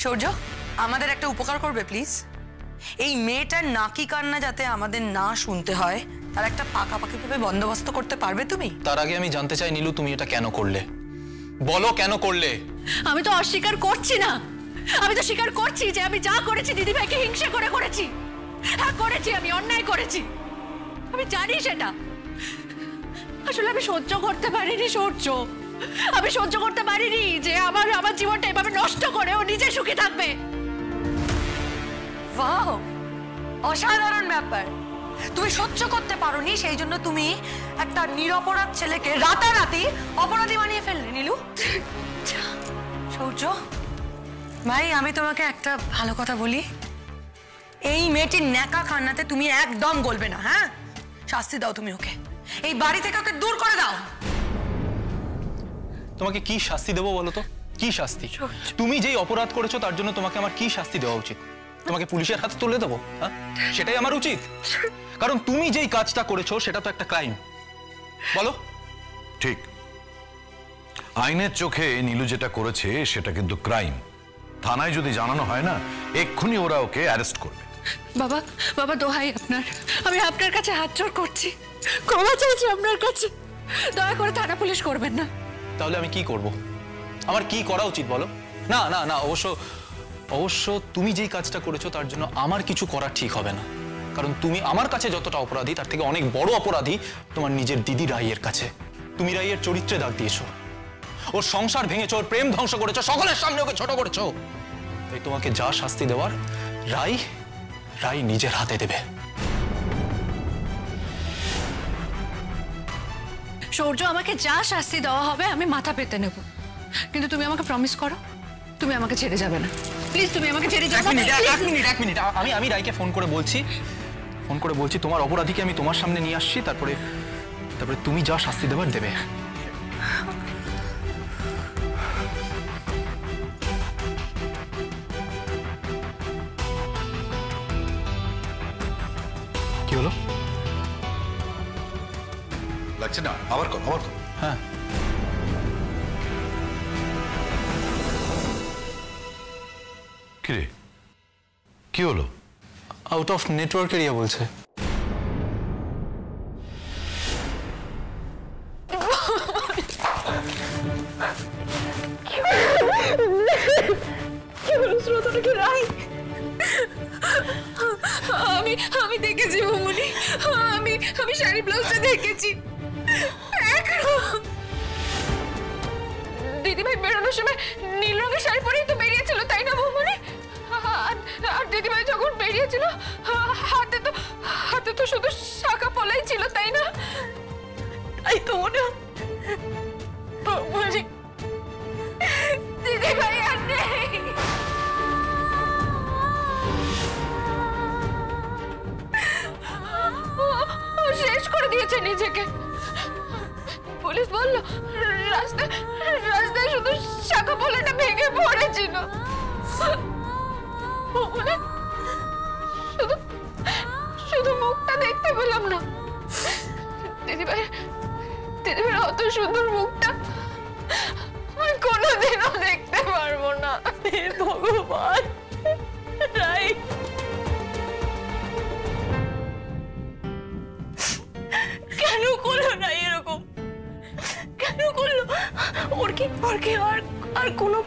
সূর্য, আমাদের একটা উপকার করবে প্লিজ? এই মেয়েটার নাকি কান্না যাতে আমাদের না শুনতে হয় তার একটা পাকাপাকিভাবে বন্দোবস্ত করতে পারবে তুমি? তার আগে আমি জানতে চাই নীলু, তুমি এটা কেন করলে? বলো কেন করলে? আমি তো অস্বীকার করছি না, আমি তো স্বীকার করছি যে আমি যা করেছি দিদিভাইকে হিংসা করে করেছি। হ্যাঁ করেছি, আমি অন্যায় করেছি, আমি জানি সেটা। আসলে আমি সহ্য করতে পারিনি সূর্য, আমি সহ্য করতে পারিনি যে আমার জীবনটা এভাবে নষ্ট করে ও নিজে সুখী থাকবে। ওয়াও, অসাধারণ ব্যাপার। তুমি সহ্য করতে পারোনি, সেই জন্য তুমি একটা নিরপরাধ ছেলেকে রাতারাতি অপরাধী বানিয়ে ফেললে। নীলু, সূর্য ভাই, আমি তোমাকে একটা ভালো কথা বলি, এই মেয়েটির ন্যাকা কান্নাতে তুমি একদম গলবে না। হ্যাঁ, শাস্তি দাও তুমি ওকে, এই বাড়ি থেকে ওকে দূর করে দাও। তোমাকে কি শাস্তি দেবো বলো তো? কি শাস্তি? তুমি যেই অপরাধ করেছো তার জন্য তোমাকে আমার কি শাস্তি দেওয়া উচিত? তোমাকে পুলিশের হাতে তুলে দেবো? হ্যাঁ, সেটাই আমার উচিত? কারণ তুমি যেই কাজটা করেছো সেটা তো একটা ক্রাইম। বলো। ঠিক, আইনের চোখে নীলু যেটা করেছে সেটা কিন্তু ক্রাইম। থানায় যদি জানানো হয় না, এক্ষুনি ওরা ওকে অ্যারেস্ট করবে। বাবা, বাবা দোহাই আপনার, আমি আপনার কাছে হাত জোড় করছি, ক্ষমা চাইছি আপনার কাছে, দয়া করে থানা পুলিশ করবেন না। তাহলে আমি কি করব? আমার কি করা উচিত বলো? না না না, অবশ্য তুমি যেই কাজটা করেছো তার জন্য আমার কিছু করা ঠিক হবে না। কারণ তুমি আমার কাছে যতটা অপরাধী তার থেকে অনেক বড় অপরাধী তোমার নিজের দিদি রাইয়ের কাছে। তুমি রাইয়ের চরিত্রে দাগ দিয়েছো, ওর সংসার ভেঙেছো, ওর প্রেম ধ্বংস করেছো, সকলের সামনে ওকে ছোট করেছো। তাই তোমাকে যা শাস্তি দেওয়ার রাই নিজের হাতে দেবে। সূর্য, আমাকে যা শাস্তি দেওয়া হবে আমি মাথা পেতে নেব, কিন্তু তুমি আমাকে প্রমিস করো তুমি আমাকে ছেড়ে যাবে না। প্লিজ তুমি আমাকে ছেড়ে যাবে না। এক মিনিট, আমি রাইকে ফোন করে বলছি তোমার অপরাধীকে আমি তোমার সামনে নিয়ে আসছি, তারপরে তুমি যা শাস্তি দেবার দেবে। কি হলো? লাগছে না? আবার কর। হ্যাঁ, কিরে, কি হলো? আউট অফ নেটওয়ার্ক এরিয়া বলছে। আমি দেখেছি মামুনি, আমি শাড়ি ব্লাউজটা দেখেছি। দিদিভাই বেরোনোর সময় নীল রঙের শাড়ি পরেই তো বেরিয়েছিল, তাই না মামুনি? আর দিদিভাই যখন বেরিয়েছিল হাতে তো শুধু শাখা পলাই ছিল, তাই না? তাই তো মনে হয় দিদিভাই আর নেই। শেষ করে দিয়েছে নিজেকে। পুলিশ বলল রাস্তায় শুধু শাখা পলাটা ভেঙে পড়েছিল, শুধু মুখটা দেখতে পেলাম না। দিদিভাই অত সুন্দর মুখটা আমি কোনোদিনও দেখতে পারবো না। ভগবান, রাই কেন করলো না এরকম? কেন করলো? ওর কি আর কোনো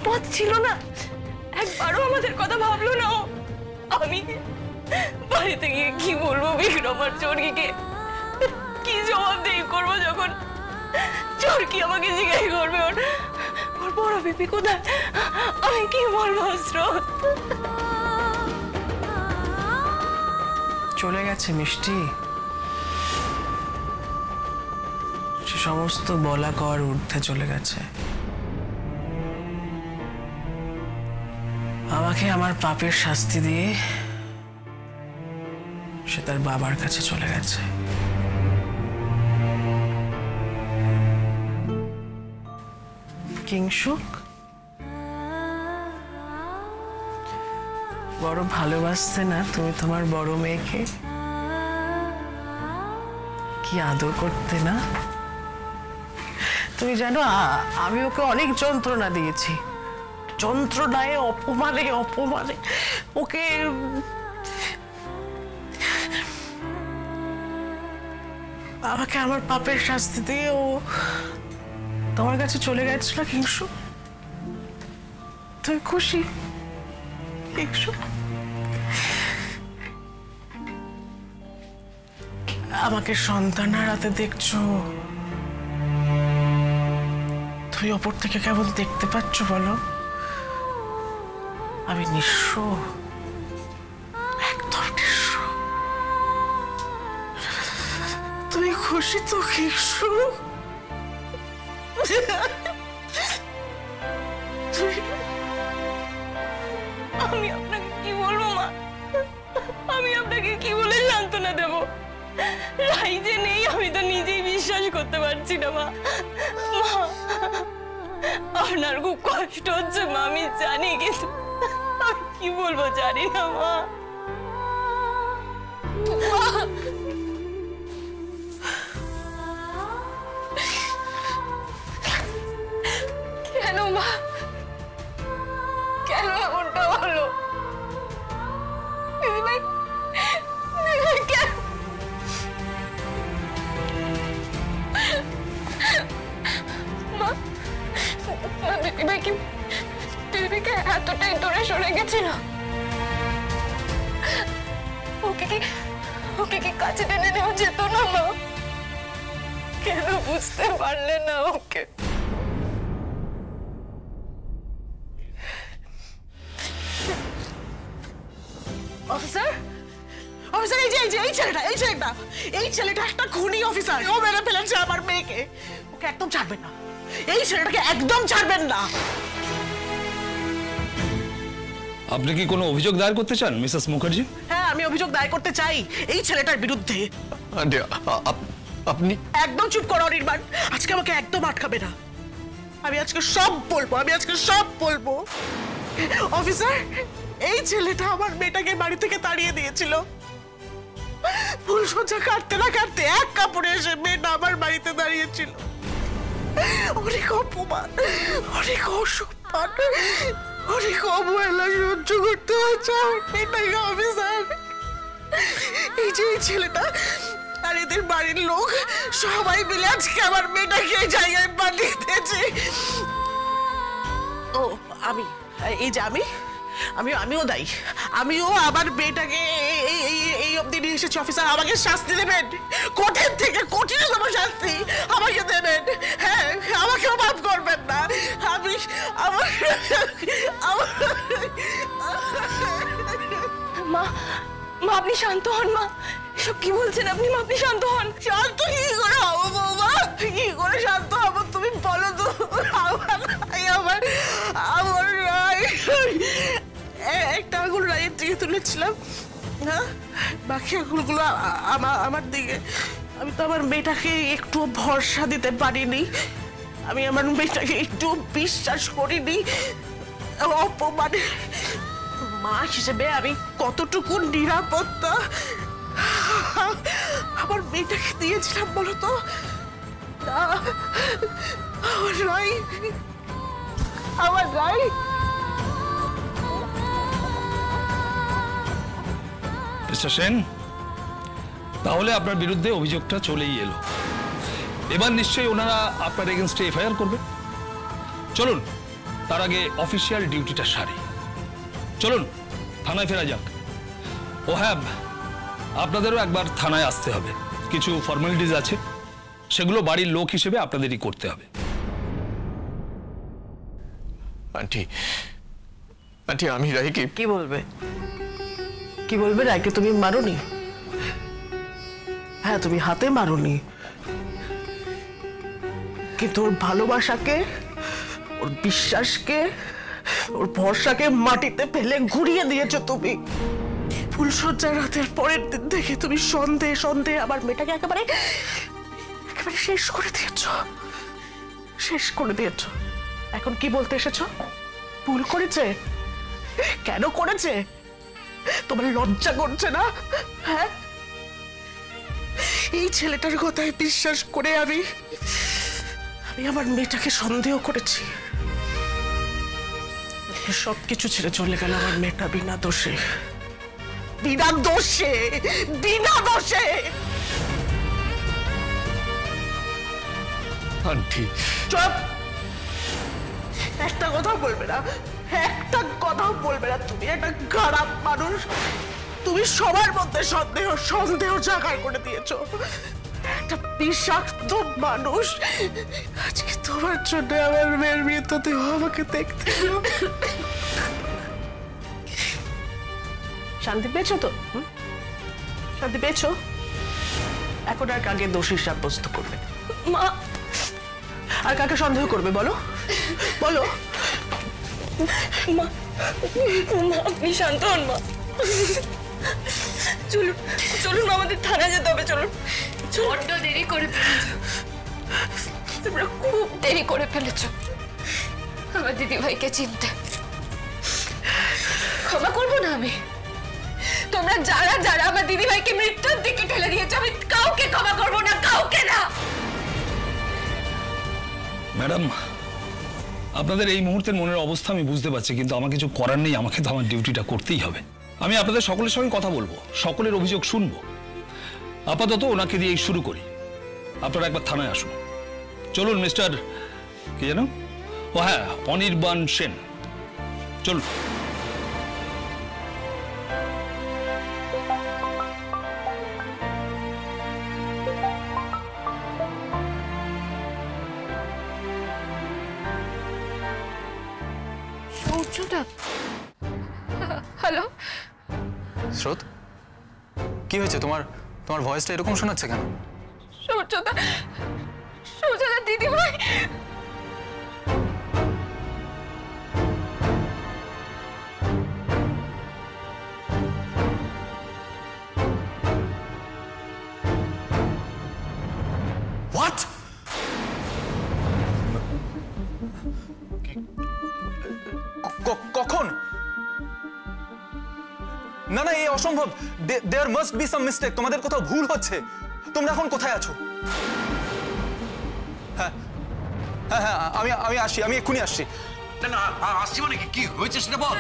পথ ছিল না? একবারও আমাদের কথা ভাবলো না ও? আমি বাড়িতে গিয়ে কি বলবো বিক্রম আর চোরকিকে? কি জবাবদেহি করবো যখন চোরকি আমাকে জিজ্ঞাসা করবে ওর বড় বিপি কোথায়? আমি কি বলবো? স্রোত চলে গেছে মিষ্টি, সে সমস্ত বলা কর ঊর্ধ্বে চলে গেছে। আমাকে আমার পাপের শাস্তি দিয়ে সে তার বাবার কাছে চলে গেছে। কিংশুক, বড় ভালোবাসতে না তুমি তোমার বড় মেয়েকে? কি আদর করতে না? তুমি জানো আমি ওকে অনেক যন্ত্রণা দিয়েছি, যন্ত্রণায়, অপমানে অপমানে ওকে আমাকে আমার পাপের শাস্তি দিয়ে ও তোমার কাছে চলে গেছিল। কিংসু, তুই খুশি? কিংসু, আমাকে সন্তান হারাতে দেখছো, তুমি ওপর থেকে কেমন দেখতে পাচ্ছ বলো? আমি নিঃস্ব, একদম নিঃস্ব। তুমি খুশি তো কিংসু? আমি আপনাকে কি বলবো মা? আমি আপনাকে কি বলে সান্ত্বনা দেব? রাই যে নেই আমি তো নিজেই বিশ্বাস করতে পারছি না মা। আপনার খুব কষ্ট হচ্ছে মা, আমি জানি, কিন্তু আমি কি বলবো জানি না মা। কেন মা, কেন এমনটা হলো? দিদিভাই, কেন? মা, দিদিভাইকে এতটাই দূরে সরে গেছিল? ওকে কি কাছে টেনে নেওয়া যেত না মা? কেন বুঝতে পারলে না ওকে? অফিসার, অফিসার, এই ছেলেটা একটা খুনি অফিসার। ও মেরে ফেলেছে আমার মেয়েকে। ওকে একদম ছাড়বেন না, এই ছেলেটাকে একদম ছাড়বেন না। আপনি কি কোনো অভিযোগ দায়ের করতে চান মিসেস মুখার্জি? হ্যাঁ, আমি অভিযোগ দায়ের করতে চাই এই ছেলেটার বিরুদ্ধে। আন্টি, আপনি একদম চুপ করো অনির্বাণ, আজকে আমাকে একদম আটকাবে না। আমি আজকে সব বলবো, অফিসার, এই ছেলেটা আমার মেয়েটাকে বাড়ি থেকে তাড়িয়ে দিয়েছিল। ফুলসজ্জা কাটতে না কাটতে এক কাপড়ে এসে মেয়েটা আমার বাড়িতে দাঁড়িয়েছিল। অনেক অপমান, অনেক অসম্মান, অনেক অবহেলা সহ্য করতে হচ্ছে আমার মেয়েটাকে অফিসার। এই যে এই ছেলেটা আর এদের বাড়ির লোক সবাই মিলে আজকে আমার মেয়েটাকে এই জায়গায় পাঠিয়ে দিয়েছে। ও আমিও দায়ী। আমিও আমার মেয়েটাকে এই অবধি নিয়ে এসেছি অফিসার। আমাকে শাস্তি দেবেন, কঠিন থেকে কঠিনতম শাস্তি আমাকে দেবেন। হ্যাঁ, আমাকেও মাফ করবেন না। মা, আপনি শান্ত হন মা। এসব কি বলছেন আপনি? মা, আপনি শান্ত হন। শান্ত কি করে হবো বৌমা? কি করে শান্ত হবো তুমি বলো তো? আমার একটা আঙুল রায়ের দিকে তুলেছিলাম, হ্যাঁ, বাকি আঙুলগুলো আমার দিকে। আমি তো আমার মেয়েটাকে একটু ভরসা দিতে পারিনি, আমি আমার মেয়েটাকে একটু বিশ্বাস করিনি। অপমানে মা হিসেবে আমি কতটুকু নিরাপত্তা আমার মেয়েটাকে দিয়েছিলাম বলতো? আমার রাই মিস্টার সেন, তাহলে আপনার বিরুদ্ধে অভিযোগটা চলেই এলো। এবার নিশ্চয়ই ওনারা আপনার এগেনস্টে এফআইআর করবে। চলুন, তার আগে অফিসিয়াল ডিউটিটা সারি। চলুন থানায় ফেরা যাক। ও হ্যাঁ, আপনাদেরও একবার থানায় আসতে হবে। কিছু ফর্মালিটিস আছে, সেগুলো বাড়ির লোক হিসেবে আপনাদেরই করতে হবে। আন্টি, আমি রাইকে কি বলবে? রায়কে তুমি মারোনি? হ্যাঁ, তুমি হাতে মারোনি, কিন্তু ওর ভালোবাসাকে, ওর বিশ্বাসকে, ওর ভরসাকে মাটিতে ফেলে ঘুরিয়ে দিয়েছো তুমি। ফুলসজ্জার রাতের পরের দিন থেকে তুমি সন্দেহে আমার মেয়েটাকে একেবারে শেষ করে দিয়েছো। এখন কি বলতে এসেছো? ভুল করেছে? কেন করেছে? তোমার লজ্জা করছে না? হ্যাঁ, এই ছেলেটার কথায় বিশ্বাস করে আমি আমার মেয়েটাকে সন্দেহ করেছি। সবকিছু ছেড়ে চলে গেল আমার মেয়েটা বিনা দোষে, বিনা দোষে, বিনা দোষে। আন্টি চুপ, একটা কথা বলবে না, একটা কথাও বলবে না। তুমি একটা খারাপ মানুষ, তুমি সবার মধ্যে সন্দেহ সন্দেহ জাগায় করে দিয়েছো। একটা বিষাক্ত মানুষ। আজকে তোমার জন্য আমার মেয়ের মৃত্যুতে আমাকে দেখতে এলো। শান্তি পেয়েছো তো? শান্তি পেয়েছো? এখন আর কাকে দোষী সাব্যস্ত করবে? মা, আর কাকে সন্দেহ করবে বলো, বলো। মা, মা আপনি শান্ত হন মা। চলুন চলুন মা, আমাদের থানায় যেতে হবে, চলুন। বড্ড দেরি করে ফেলেছো, তোমরা খুব দেরি করে ফেলেছো আমার দিদি ভাইকে চিনতে। ক্ষমা করবো না আমি। তোমরা যারা যারা আমার দিদি ভাইকে মৃত্যুর দিকে ঠেলে দিয়েছো, আমি কাউকে ক্ষমা করবো না, কাউকে না। ম্যাডাম, আপনাদের এই মুহূর্তের মনের অবস্থা আমি বুঝতে পারছি, কিন্তু আমার কিছু করার নেই। আমাকে তো আমার ডিউটিটা করতেই হবে। আমি আপনাদের সকলের সঙ্গে কথা বলবো, সকলের অভিযোগ শুনবো। আপাতত ওনাকে দিয়েই শুরু করি। আপনারা একবার থানায় আসুন। চলুন মিস্টার কি জানো, ও হ্যাঁ, অনির্বাণ সেন, চলুন। হ্যালো, স্রোত, কি হয়েছে তোমার? তোমার ভয়েসটা এরকম শোনাচ্ছে কেন? সূর্যদা, সূর্যদা দিদি ভাই। হোয়াট? কখন? না না, এই অসম্ভব। There must be some mistake. তোমাদের কোথাও ভুল হচ্ছে। তোমরা এখন কোথায় আছো? হ্যাঁ হ্যাঁ হ্যাঁ, আমি আসছি, আমি এক্ষুনি আসছি। না না, আসছি মানে কি হয়েছে সেটা বল।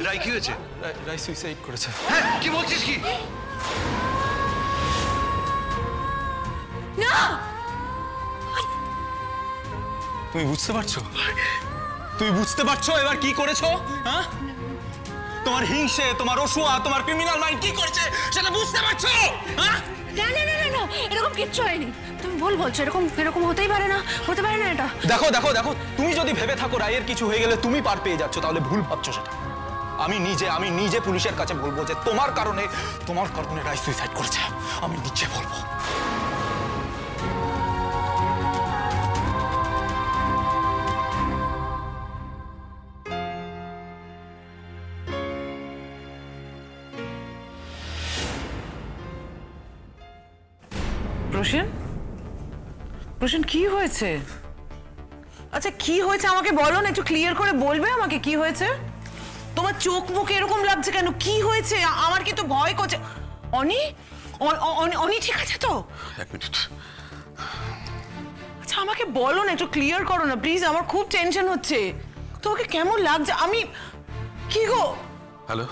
রাই কি হয়েছে? রাই সুইসাইড করেছে। হ্যাঁ, কি বলছিস কি? না, তুমি বুঝতে পারছো? তুমি বুঝতে পারছো এবার কি করেছো? হ্যাঁ, তোমার হিংসে, তোমার রসুয়া, তোমার ক্রিমিনাল মাইন্ড কি করছে সেটা বুঝতে পারছো? হ্যাঁ, না না না না, এরকম কিচ্ছু হয়নি। তুমি ভুল বলছো, এরকম এরকম হতেই পারে না, হতে পারে না এটা। দেখো দেখো দেখো, তুমি যদি ভেবে থাকো রায়ের কিছু হয়ে গেলে তুমি পার পেয়ে যাচ্ছ, তাহলে ভুল ভাবছো সেটা। আমি নিজে পুলিশের কাছে বলবো যে তোমার কারণে রাই সুইসাইড করেছে। আমি নিজে বলবো। প্রসেন, প্রসেন কি হয়েছে? আচ্ছা কি হয়েছে আমাকে বলো না, একটু ক্লিয়ার করে বলবে আমাকে কি হয়েছে? তোমার চোখ মুখে এরকম লাগছে কেন? কি হয়েছে? আমার কিন্তু ভয় করছে। অনি, অনি ঠিক আছে তো? এক মিনিট। আচ্ছা আমাকে বলো না, একটু ক্লিয়ার করো না প্লিজ, আমার খুব টেনশন হচ্ছে। তোমাকে কেমন লাগছে? আমি কি গো? হ্যালো,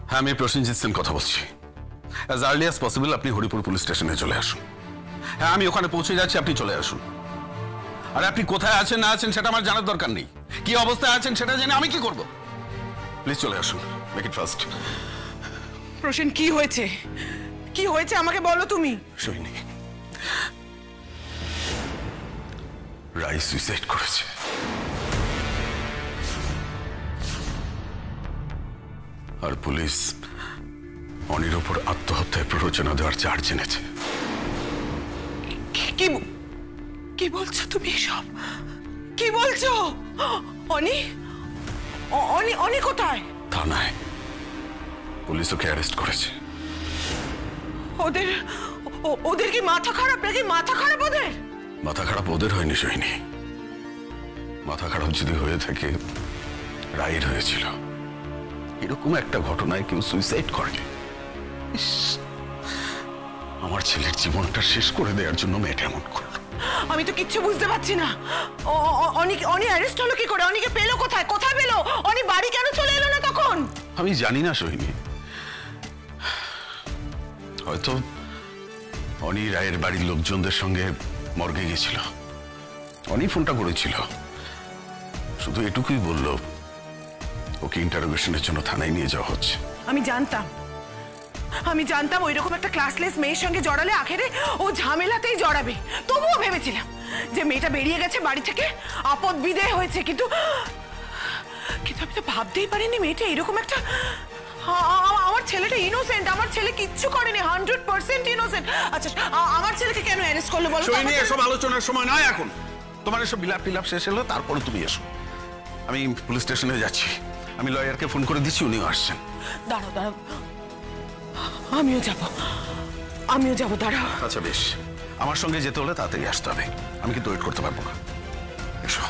হ্যাঁ আমি প্রসেনজিৎ সেন কথা বলছি। অ্যাজ আর্লি অ্যাজ পসিবল আপনি হরিপুর পুলিশ স্টেশনে চলে আসুন। হ্যাঁ আমি ওখানে পৌঁছে যাচ্ছি, আপনি চলে আসুন। আর আপনি কোথায় আছেন না আছেন সেটা আমার জানার দরকার নেই। কি অবস্থায় আছেন সেটা জেনে আমি কি করব? প্লিজ চলে আসুন, মেক ইট ফাস্ট। প্রসেন কি হয়েছে? কি হয়েছে আমাকে বলো তুমি। সৈনিক রাই সুইসাইড করেছে। আর পুলিশ অনির ওপর আত্মহত্যায় প্ররোচনা দেওয়ার চার্জ এনেছে। কি বলছো তুমি এসব? কি বলছো? অনি, অনি, অনি কোথায়? থানায় পুলিশ ওকে অ্যারেস্ট করেছে। ওদের কি মাথা খারাপ নাকি? মাথা খারাপ ওদের? মাথা খারাপ ওদের হয়নি সৈনি। মাথা খারাপ যদি হয়ে থাকে রায়ের হয়েছিল। এরকম একটা ঘটনায় কেউ সুইসাইড করে। আমার ছেলের জীবনটা শেষ করে দেওয়ার জন্য মেয়েটা এমন করলো। আমি তো কিচ্ছু বুঝতে পারছি না। অনি অ্যারেস্ট হলো কি করে? অনিকে পেলো কোথায়? কোথায় পেলো? অনি বাড়ি কেন চলে এলো না তখন? আমি জানি না সোহিনী, হয়তো অনি রায়ের বাড়ির লোকজনদের সঙ্গে মর্গে গেছিল। অনি ফোনটা করেছিল, শুধু এটুকুই বলল ওকে ইন্টারোগেশনের জন্য থানায় নিয়ে যাওয়া হচ্ছে। আমি জানতাম ওই রকম একটা ক্লাসলেস মেয়ের সঙ্গে জড়ালে আখেরে ও ঝামেলাতেই জড়াবে। তবুও ভেবেছিলাম যে মেয়েটা বেরিয়ে গেছে বাড়ি থেকে, আপদ বিদেয় হয়েছে, কিন্তু আমি তো ভাবতেই পারিনি মেয়েটা এরকম একটা। আমার ছেলেটা ইনোসেন্ট, আমার ছেলে কিচ্ছু করেনি, 100% ইনোসেন্ট। আচ্ছা আমার ছেলেকে কেন অ্যারেস্ট করলো বলো? সোহিনী, এসব আলোচনার সময় নয় এখন। তোমার এসব বিলাপ টিলাপ শেষ হলো, তারপরে তুমি এসো। আমি পুলিশ স্টেশনে যাচ্ছি, আমি লয়ারকে ফোন করে দিচ্ছি, উনিও আসছেন। দাঁড়াও, আমিও যাবো, দাঁড়াও। আচ্ছা বেশ, আমার সঙ্গে যেতে হলে তাড়াতাড়ি আসতে হবে, আমি কিন্তু ওয়েট করতে পারবো না। এসো।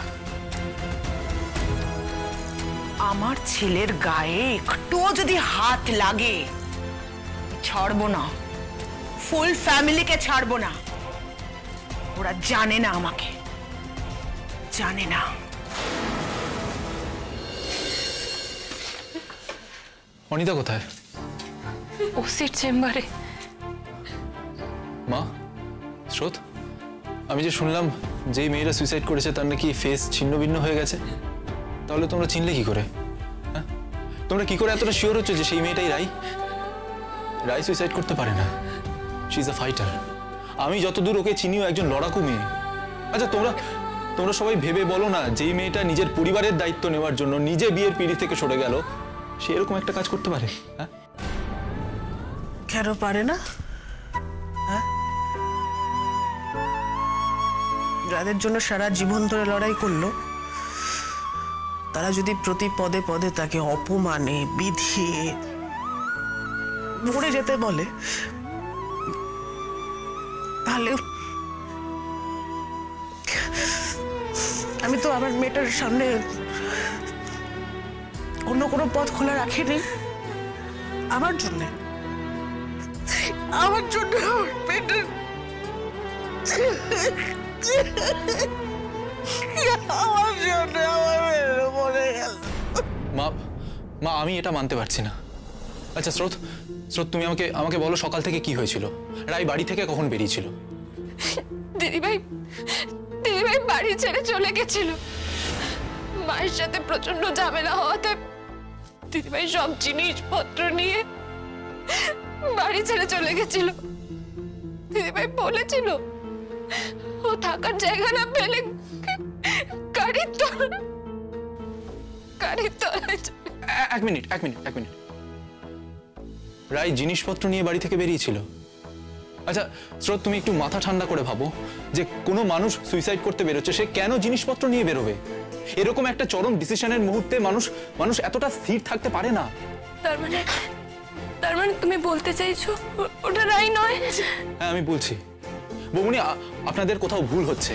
আমার ছেলের গায়ে একটুও যদি হাত লাগে ছাড়বো না, ফুল ফ্যামিলিকে ছাড়বো না। ওরা জানে না, আমাকে জানে না। অনিতা কোথায়? ওসির চেম্বারে। মা, স্রোত, আমি যে শুনলাম যেই মেয়েরা সুইসাইড করেছে তার নাকি ফেস ছিন্ন ভিন্ন হয়ে গেছে, তাহলে তোমরা চিনলে কি করে? হ্যাঁ, তোমরা কি করে এতটা শিওর হচ্ছ যে সেই মেয়েটাই রাই? রাই সুইসাইড করতে পারে না, শি ইজ আ ফাইটার। আমি যতদূর ওকে চিনিও একজন লড়াকু মেয়ে। আচ্ছা তোমরা সবাই ভেবে বলো না, যেই মেয়েটা নিজের পরিবারের দায়িত্ব নেওয়ার জন্য নিজে বিয়ের পিঁড়ি থেকে সরে গেল, সে এরকম একটা কাজ করতে পারে? হ্যাঁ, কেন পারে না? হ্যাঁ, যাদের জন্য সারা জীবন ধরে লড়াই করলো, তারা যদি প্রতি পদে পদে তাকে অপমানে বিধিয়ে মরে যেতে বলে, তাহলে আমি তো আমার মেয়েটার সামনে অন্য কোনো পথ খোলা রাখিনি। আমার জন্য আমার মেয়েটার আমার জন্য আমার মেয়েটা মরে গেল। মা, আমি এটা মানতে পারছি না। আচ্ছা স্রোত, তুমি আমাকে বলো সকাল থেকে কি হয়েছিল? রাই বাড়ি থেকে কখন বেরিয়েছিল? দিদিভাই বাড়ি ছেড়ে চলে গেছিল। মায়ের সাথে প্রচন্ড ঝামেলা হওয়াতে দিদিভাই সব জিনিসপত্র নিয়ে বাড়ি ছেড়ে চলে গেছিল। দিদিভাই বলেছিল ও থাকার জায়গা না পেলে গাড়ির তলায়। এক মিনিট। রাই জিনিসপত্র নিয়ে বাড়ি থেকে বেরিয়েছিল? আচ্ছা স্রোত, তুমি একটু মাথা ঠান্ডা করে ভাবো, যে কোনো মানুষ সুইসাইড করতে বেরোচ্ছে, সে কেন জিনিসপত্র নিয়ে বেরোবে? এরকম একটা চরম ডিসিশনের মুহূর্তে মানুষ এতটা স্থির থাকতে পারে না। তার মানে তুমি বলতে চাইছো ওটা রাই নয়? হ্যাঁ, আমি বলছি বৌমনি, আপনাদের কোথাও ভুল হচ্ছে,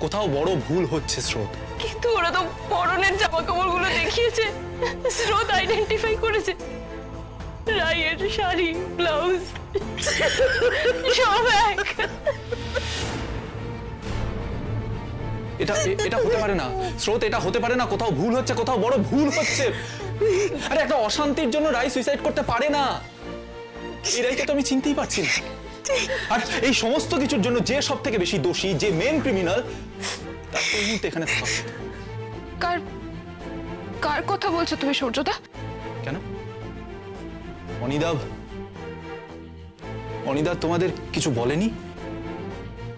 কোথাও বড় ভুল হচ্ছে স্রোত। কিন্তু ওরা তো পরনের জামা কাপড়গুলো দেখিয়েছে, স্রোত আইডেন্টিফাই করেছে। রাইয়ের শাড়ি, ব্লাউজ সব এক। এটা হতে পারে না স্রোত, এটা হতে পারে না। কোথাও ভুল হচ্ছে, কোথাও বড় ভুল হচ্ছে। আরে একটা অশান্তির জন্য রাই সুইসাইড করতে পারে না, এই রাইকে তো আমি চিনতেই পারছি না। আর এই সমস্ত কিছুর জন্য যে সব থেকে বেশি দোষী, যে মেন ক্রিমিনাল, তার এই মুহূর্তে এখানে থাকা উচিত। কার কথা বলছো তুমি সূর্যদা? কেন? অনিদা তোমাদের কিছু বলেনি?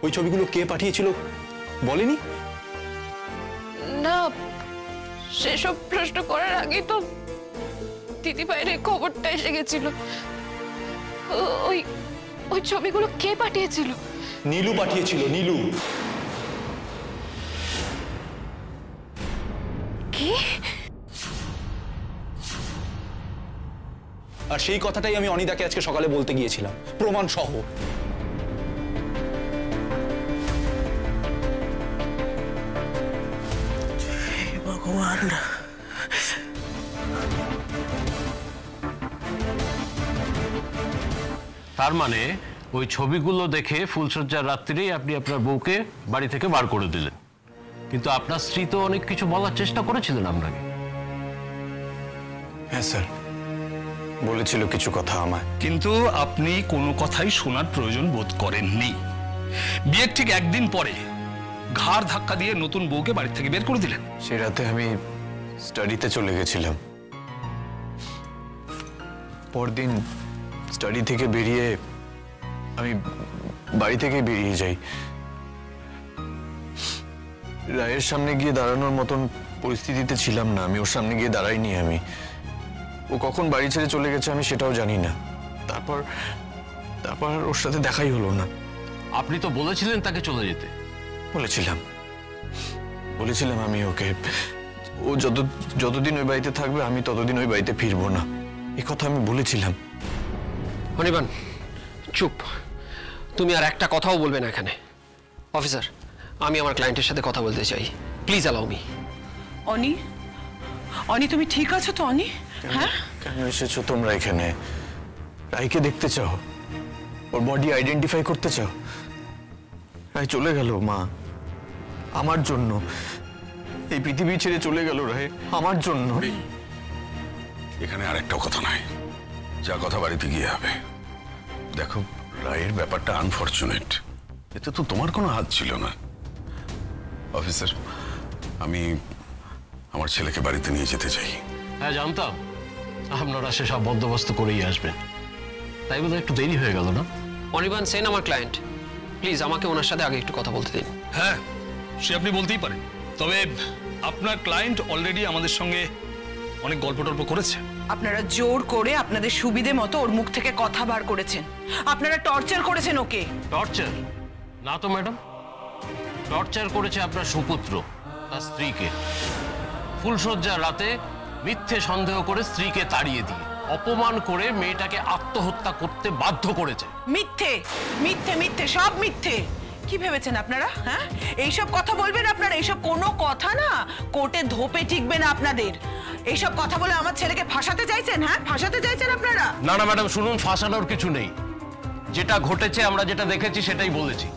ওই ছবিগুলো কে পাঠিয়েছিল বলেনি? না, সেসব প্রশ্ন করার আগেই তো দিদিভাইয়ের খবরটা এসে গেছিল। ওই ছবিগুলো কে পাঠিয়েছিল? নীলু পাঠিয়েছিল, নীলু। কি? আর সেই কথাটাই আমি অনিদাকে আজকে সকালে বলতে গিয়েছিলাম, প্রমাণ সহ। ভগবান, তার মানে ওই ছবিগুলো দেখে ফুলসজ্জার রাত্রিরেই আপনি আপনার বউকে বাড়ি থেকে বার করে দিলেন, কিন্তু আপনার স্ত্রী তো অনেক কিছু বলার চেষ্টা করেছিলেন আপনাকে। হ্যাঁ স্যার, বলেছিল কিছু কথা আমায়। কিন্তু আপনি কোনো কথাই শোনার প্রয়োজন বোধ করেননি। বিয়ের ঠিক একদিন পরে ঘাড় ধাক্কা দিয়ে নতুন বউকে বাড়ি থেকে বের করে দিলেন। সে রাতে আমি স্টাডিতে চলে গেছিলাম। পরদিন স্টাডি থেকে বেরিয়ে আমি বাড়ি থেকে বেরিয়ে যাই। রায়ের সামনে গিয়ে দাঁড়ানোর মতন পরিস্থিতিতে ছিলাম না। আমি ওর সামনে গিয়ে দাঁড়াইনি। ও কখন বাড়ি ছেড়ে চলে গেছে আমি সেটাও জানি না। তারপর ওর সাথে দেখাই হলো না। আপনি তো বলেছিলেন তাকে চলে যেতে। বলেছিলাম আমি ওকে, ও যতদিন ওই বাড়িতে থাকবে আমি ততদিন ওই বাড়িতে ফিরবো না, এ কথা আমি বলেছিলাম। অনির্বাণ চুপ, তুমি আর একটা কথাও বলবে না এখানে। অফিসার, আমি আমার ক্লায়েন্টের সাথে কথা বলতে চাই, প্লিজ অ্যালাউ মি। অনি তুমি ঠিক আছো তো? অনি, হ্যাঁ, কেন এসেছো তোমরা এখানে? রায়কে দেখতে চাও? ওর বডি আইডেন্টিফাই করতে চাও? রায় চলে গেল মা, আমার জন্য। এই পৃথিবী ছেড়ে চলে গেল রায় আমার জন্য। এখানে আরেকটাও কথা নাই, যা কথা বাড়িতে গিয়ে হবে। দেখো, রায়ের ব্যাপারটা আনফরচুনেট, এতে তো তোমার কোনো হাত ছিল না। অফিসার, আমি আমার ছেলেকে বাড়িতে নিয়ে যেতে চাই। হ্যাঁ জানতাম আপনারা সেসব বন্দোবস্ত করেই আসবেন, তাই বোধহয় একটু দেরি হয়ে গেল না? অনির্বাণ সেন আমার ক্লায়েন্ট, প্লিজ আমাকে ওনার সাথে আগে একটু কথা বলতে দিন। হ্যাঁ, সে আপনি বলতেই পারেন, তবে আপনার ক্লায়েন্ট অলরেডি আমাদের সঙ্গে অনেক গল্প টল্প করেছে। আপনারা জোর করে আপনাদের সুবিধে মতো ওর মুখ থেকে কথা বার করেছেন, আপনারা টর্চার করেছেন ওকে। টর্চার না তো ম্যাডাম, টর্চার করেছে আপনার সুপুত্র তার স্ত্রীকে। ফুলসজ্জার রাতে মিথ্যে সন্দেহ করে স্ত্রীকে তাড়িয়ে দিয়ে অপমান করে মেয়েটাকে আত্মহত্যা করতে বাধ্য করেছে। মিথ্যে মিথ্যে মিথ্যে, সব মিথ্যে। কি ভেবেছেন আপনারা? হ্যাঁ, এইসব কথা বলবেন আপনারা? এইসব কোনো কথা না কোর্টে ধোপে টিকবে না আপনাদের। এইসব কথা বলে আমার ছেলেকে ফাঁসাতে চাইছেন? হ্যাঁ, ফাঁসাতে চাইছেন আপনারা? না না ম্যাডাম শুনুন, ফাঁসানোর কিছু নেই। যেটা ঘটেছে আমরা যেটা দেখেছি সেটাই বলেছি,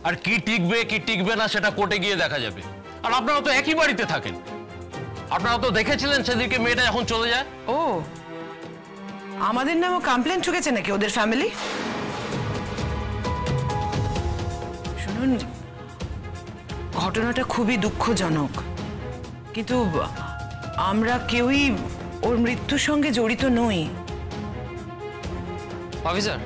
আর কি টিকবে কি টিকবে না সেটা কোর্টে গিয়ে দেখা যাবে। আর আপনারা তো একই বাড়িতে থাকেন, আপনারা তো দেখেছিলেন সেদিকে মেয়েটা যখন চলে যায়। ও, আমাদের নামও কমপ্লেন ঠুকেছে নাকি ওদের ফ্যামিলি? শুনুন, ঘটনাটা খুবই দুঃখজনক, কিন্তু আমরা কেউই ওর মৃত্যুর সঙ্গে জড়িত নই। অফিসার,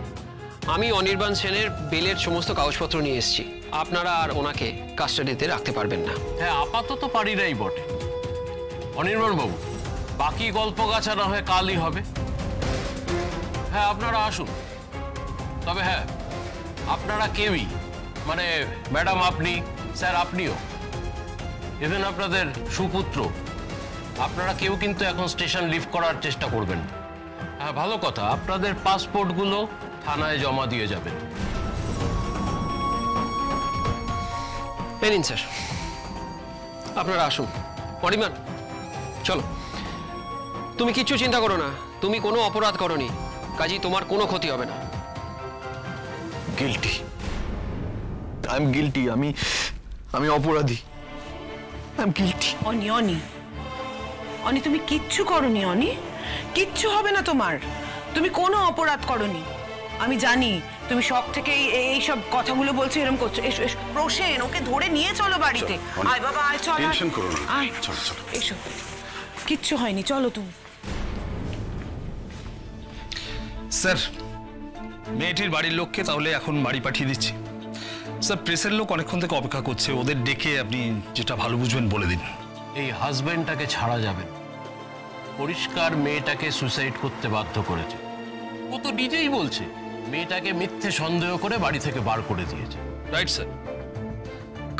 আমি অনির্বাণ সেনের বেলের সমস্ত কাগজপত্র নিয়ে এসেছি, আপনারা আর ওনাকে কাস্টাডিতে রাখতে পারবেন না। হ্যাঁ, আপাতত পারিরাই বটে। অনির্বাণ বাবু, বাকি গল্প গাছা না হয়ে কালই হবে। হ্যাঁ, আপনারা আসুন। তবে হ্যাঁ, আপনারা কেউই, মানে ম্যাডাম আপনি, স্যার আপনিও, ইভেন আপনাদের সুপুত্র, আপনারা কেউ কিন্তু এখন স্টেশন লিভ করার চেষ্টা করবেন না। হ্যাঁ, ভালো কথা, আপনাদের পাসপোর্টগুলো থানায় জমা দিয়ে যাবেন। নিন স্যার, আপনারা আসুন। অনির্বাণ চলো, তুমি কিচ্ছু চিন্তা করো না, তুমি কোনো অপরাধ করনি, কাজেই তোমার কোনো ক্ষতি হবে না। Guilty, I am guilty. আমি অপরাধী, আই এম গিল্টি। অনি অনি অনি, তুমি কিচ্ছু করনি অনি, কিচ্ছু হবে না তোমার। তুমি কোনো অপরাধ করনি। আমি জানি তুমি শখ থেকে এইসব কথাগুলো বলছো, এরকম করছো। এসো এসো, প্রসেন, ওকে ধরে নিয়ে চলো বাড়িতে। আয় বাবা, আয়, চল, টেনশন করো না, আয়, চলো চলো। এসো, কিচ্ছু হয়নি, চলো তুমি। স্যার, মেয়েটির বাড়ির লোককে তাহলে এখন বাড়ি পাঠিয়ে দিচ্ছি। স্যার, প্রেসের লোক অনেকক্ষণ থেকে অপেক্ষা করছে, ওদের ডেকে আপনি যেটা ভালো বুঝবেন বলে দিন। এই হাজবেন্ডটাকে ছাড়া যাবে না। পরিষ্কার মেয়েটাকে সুসাইড করতে বাধ্য করেছে। ও তো নিজেই বলছে মেয়েটাকে মিথ্যে সন্দেহ করে বাড়ি থেকে বার করে দিয়েছে। রাইট স্যার,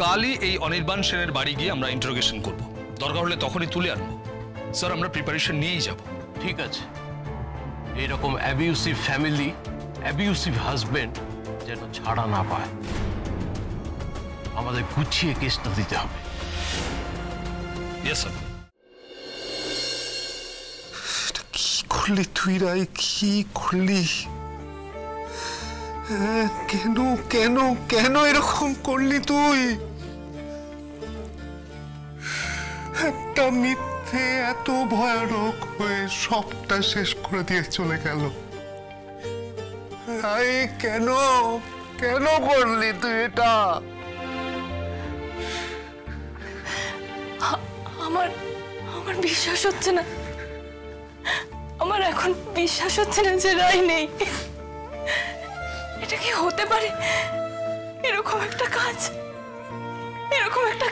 কালই এই অনির্বাণ সেনের বাড়ি গিয়ে আমরা ইন্টারোগেশন করব, দরকার হলে তখনই তুলে আনবো। স্যার, আমরা প্রিপারেশন নিয়েই যাব। ঠিক আছে, এইরকম অ্যাবিউসিভ ফ্যামিলি, অ্যাবিউসিভ হাজবেন্ড যেন ছাড়া না পায়। আমাদের গুছিয়ে কেসটা দিতে হবে। Yes sir. কি করলি তুই রায়, কি করলি? কেন কেন কেন এরকম করলি তুই? একটা মিথ্যে এত ভয়ানক হয়ে সবটা শেষ করে দিয়ে চলে গেল। কেন কেন করলি তুই এটা? আমার আমার বিশ্বাস হচ্ছে না, আমার এখন বিশ্বাস হচ্ছে না যে রায় নেই। এটা কি হতে পারে? এরকম একটা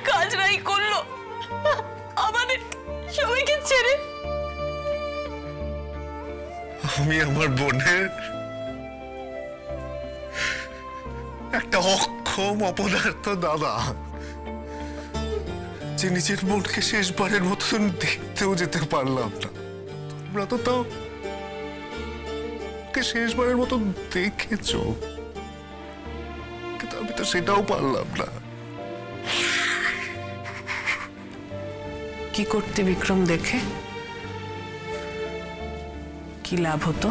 কাজ রাই করলো আমাদের সবাইকে ছেড়ে। আমি আমার বোনের একটা অক্ষম অপদার্থ দাদা, যে নিজের বোনকে শেষবারের মতন দেখতেও যেতে পারলাম না। তোমরা তো তাও শেষবারের মতন দেখেছো, কিন্তু আমি তো সেটাও পারলাম না। কি করতে বিক্রম দেখে? কি লাভ হতো?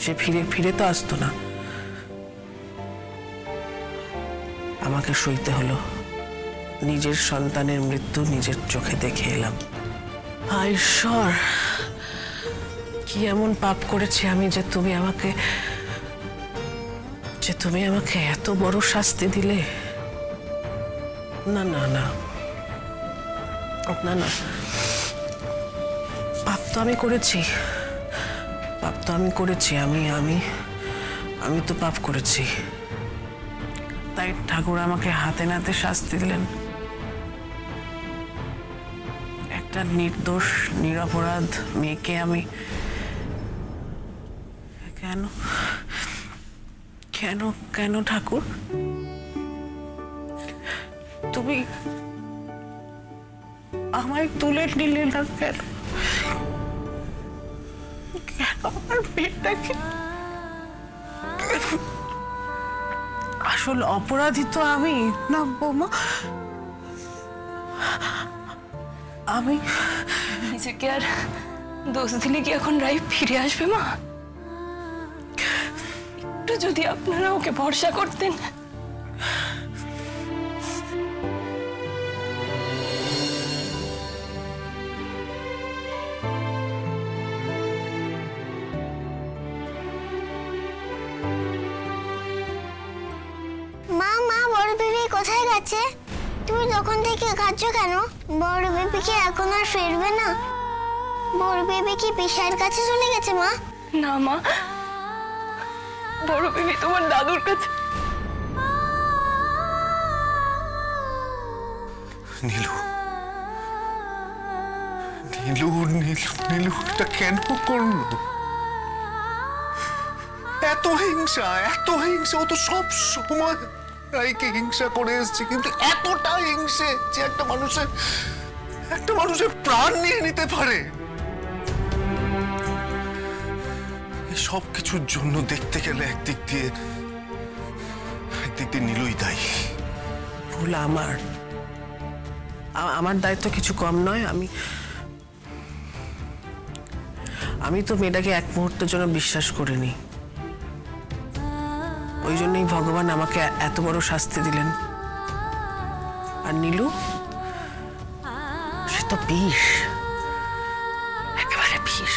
সে ফিরে ফিরে তো আসতো না, আমাকে সইতে হলো। নিজের সন্তানের মৃত্যু নিজের চোখে দেখে এলাম। হায় ঈশ্বর, কি এমন পাপ করেছি আমি যে তুমি আমাকে এত বড় শাস্তি দিলে? না না না না না, পাপ তো আমি করেছি, আমি তো পাপ করেছি। তাই ঠাকুর আমাকে হাতে নাতে শাস্তি দিলেন। একটা নির্দোষ নিরপরাধ মেয়েকে আমি কেন কেন কেন ঠাকুর তুমি আমায় তুলে নিলে না? কেন কেন আমার মেয়েটাকে? আসল অপরাধী তো আমি না বৌমা? আমি নিজেকে আর দোষ দিলে কি এখন রাই ফিরে আসবে মা? একটু যদি আপনারা ওকে ভরসা করতেন। মা মা বড় বেবি কোথায় গেছে? তুমি তখন থেকে কাঁদছো কেন? বড় বেবি কি এখন আর ফিরবে না? বড় বেবি কি পিসার কাছে চলে গেছে মা? না মা, বড় বেবি তোমার দাদুর কাছে। নীলু নীলু নীলু নীলু এটা কেন করলো? এত হিংসা ও তো সব সময় রাইকে হিংসা করে এসছে, কিন্তু এতটা হিংসে যে একটা মানুষের প্রাণ নিয়ে নিতে পারে। এই সব কিছুর জন্য দেখতে গেলে একদিক দিয়ে নীলুই দায়ী। ভুল আমার দায়িত্ব কিছু কম নয়। আমি তো মেয়েটাকে এক মুহূর্তের জন্য বিশ্বাস করিনি। ওই জন্যই ভগবান আমাকে এত বড় শাস্তি দিলেন। আর নীলু, সে তো বিষ, একেবারে বিষ।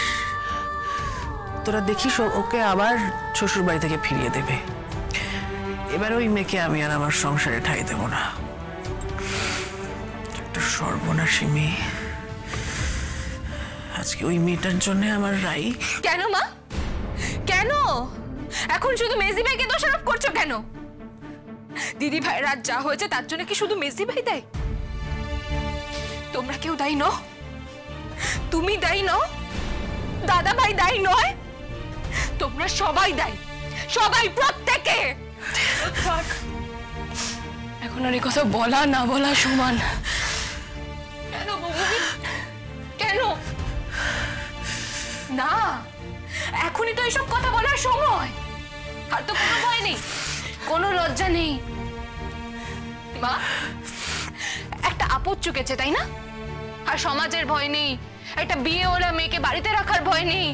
তোরা দেখিস ওকে আবার শ্বশুর বাড়ি থেকে ফিরিয়ে দেবে। এবার ওই মেয়েকে আমি আর আমার সংসারে ঠাঁই দেব না। একটা সর্বনাশী মেয়ে। আজকে ওই মেয়েটার জন্য আমার রাই। কেন মা, কেন এখন শুধু মেজি ভাইকে দোষারোপ করছো কেন? দিদি ভাই রাত যা হয়েছে তার জন্য কি শুধু মেজি ভাই দায়ী? তোমরা কেউ দায়ী নও? তুমি দায়ী নও? দাদা ভাই দায়ী নয়? তোমরা সবাই দায়ী, সবাই, প্রত্যেকে। এখন আর এই কথা বলা না বলা সমান। কেন বাবু, কেন? না, এখনই তো এইসব কথা বলার সময়। আর তো কোনো ভয় নেই, কোনো লজ্জা নেই। মা, একটা আপদ চুকেছে তাই না? আর সমাজের ভয় নেই, একটা বিয়েওয়ালা মেয়েকে বাড়িতে রাখার ভয় নেই?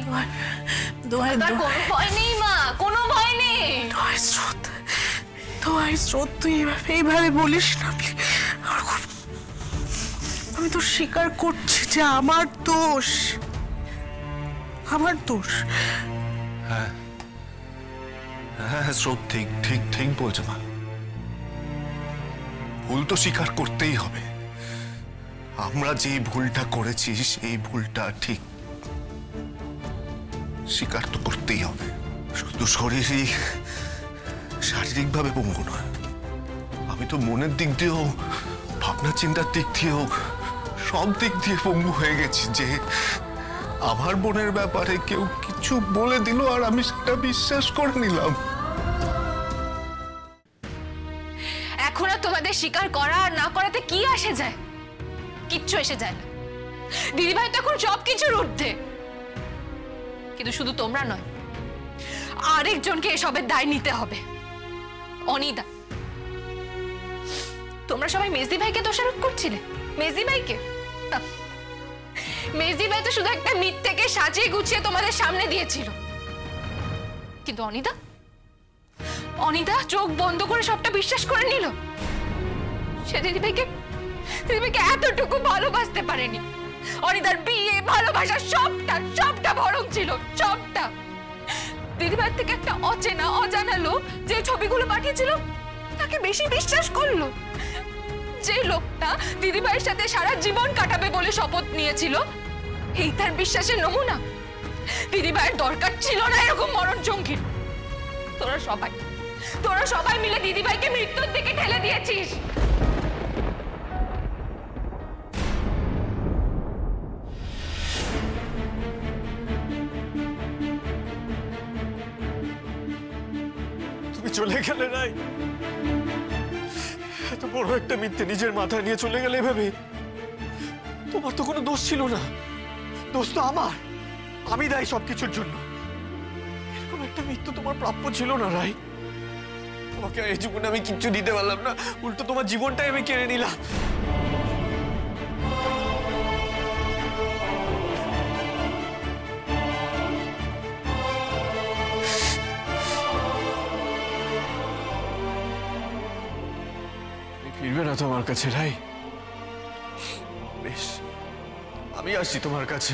তার কোনো ভয় নেই মা, কোনো ভয় নেই। স্রোত তুই এইভাবে বলিস না। আমি তো স্বীকার করছি যে আমার দোষ। হ্যাঁ হ্যাঁ স্রোত ঠিক ঠিক ঠিক বলছে মা। ভুল তো স্বীকার করতেই হবে। আমরা যে ভুলটা করেছি সেই ভুলটা ঠিক স্বীকার তো করতেই হবে। শুধু শারীরিকভাবে পঙ্গু নয়, আমি তো মনের দিক দিয়েও ভাবনা চিন্তার দিক দিয়েও সব দিক দিয়ে পঙ্গু হয়ে গেছি যে আমার বোনের ব্যাপারে কেউ কিছু বলে দিল আর আমি সেটা বিশ্বাস করে নিলাম। এখন আর তোমাদের স্বীকার করা আর না করাতে কি আসে যায়? কিচ্ছু এসে যায় না। দিদিভাই তো এখন সবকিছুর ঊর্ধ্বে। কিন্তু শুধু তোমরা নয়, আরেকজনকে এসবের দায় নিতে হবে। অনিদা, তোমরা সবাই মেজদি ভাইকে দোষারোপ করছিলে। মেজদি ভাইকে? মেজদি ভাই তো শুধু একটা মিথ্যেকে সাজিয়ে গুছিয়ে তোমাদের সামনে দিয়েছিল। কিন্তু অনিদা চোখ বন্ধ করে সবটা বিশ্বাস করে নিল। সে দিদিভাইকে এতটুকু ভালোবাসতে পারেনি। অনিদার বিয়ে, ভালোবাসা সবটা ভরম ছিল, সবটা। দিদিভাই থেকে একটা অজানা লোক যে ছবিগুলো পাঠিয়েছিল তাকে বেশি বিশ্বাস করলো। যে লোকটা দিদিভাইয়ের সাথে সারা জীবন কাটাবে বলে শপথ নিয়েছিল, এই তার বিশ্বাসের নমুনা। দিদিভাইয়ের দরকার ছিল না এরকম মরণ জঙ্গির। তোরা সবাই মিলে দিদিভাইকে মৃত্যুর দিকে ঠেলে দিয়েছিস। তুমি চলে গেলে নাই, এত বড় একটা মিথ্যে নিজের মাথায় নিয়ে চলে গেলে এভাবে। তোমার তো কোনো দোষ ছিল না, দোষ তো আমার। আমি দায়ী সবকিছুর জন্য। এরকম একটা মৃত্যু তোমার প্রাপ্য ছিল না রাই। তোমাকে এই জীবনে আমি কিচ্ছু দিতে পারলাম না, উল্টো তোমার জীবনটাই আমি কেড়ে নিলাম। ফিরবে না তোমার কাছে রাই? বেশ, আমি আসছি তোমার কাছে।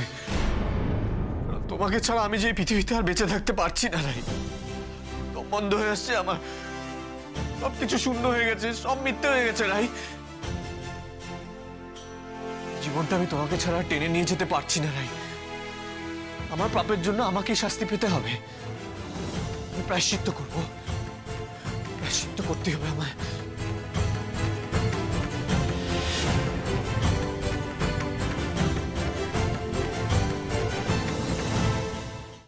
তোমাকে ছাড়া আমি যে পৃথিবীতে আর বেঁচে থাকতে পারছি না রাই। দম বন্ধ হয়ে আসছে আমার, সবকিছু শূন্য হয়ে গেছে, সব মিথ্যে হয়ে গেছে রাই। জীবনটা আমি তোমাকে ছাড়া টেনে নিয়ে যেতে পারছি না রাই। আমার পাপের জন্য আমাকে শাস্তি পেতে হবে। আমি প্রায়শ্চিত্ত করবো, প্রায়শ্চিত্ত করতে হবে আমায়।